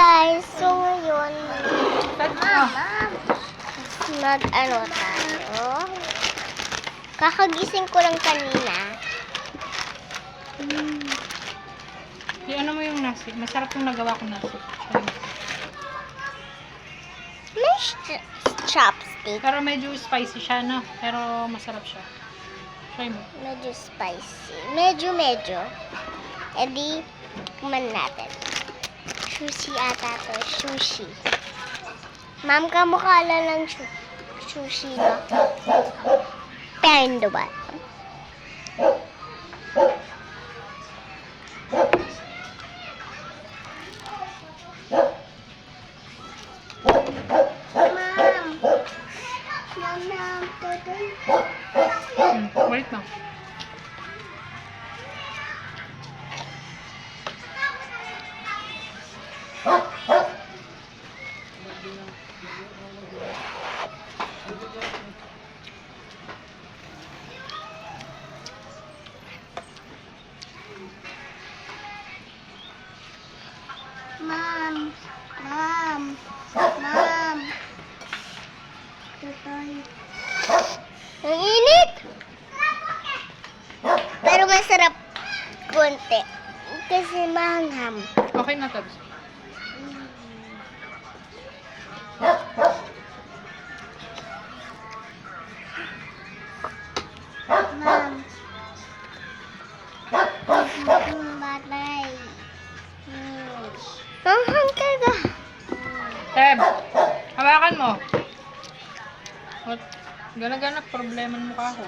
guys, so ngayon, mag-ano tayo. Kakagising ko lang kanina. Ano mo yung nasi? Masarap yung nagawa ko nasi. May chopstick. Pero medyo spicy siya, no? Pero masarap siya. Try mo. Medyo spicy. Medyo. E di, kuman natin. Sushi ata to. Sushi. Ma'am, kamukha lang ng sushi, no? Pero ba? Wait lang. Ma'am. Ang init! Pero masarap konti. Kasi mahangham. Okay na, Tabs. Ma'am. Batay. Nanghang ka ba? Tab, hawakan mo. Gana-gana, problema ng mukha ko.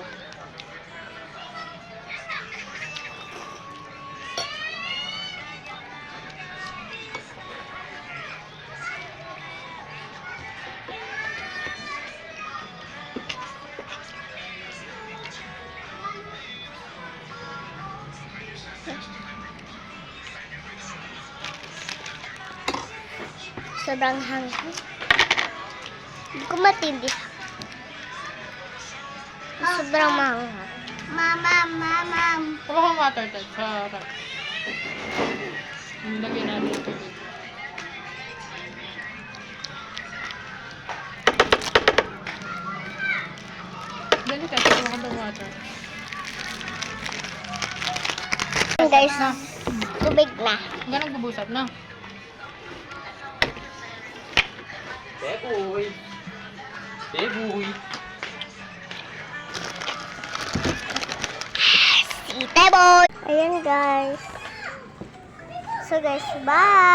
Sobrang hanghang. Hindi ko matindi. Sobrang mahanghang. Ma'am. Kuha kang water, Tab, sa rack. Lagyan natin yung tubig. Dali, Tab, kuha ka ng water. Guys, tubig na. Hanggang nagbubusap na. Beboy. Si Teboy. Ayan guys. So guys, bye!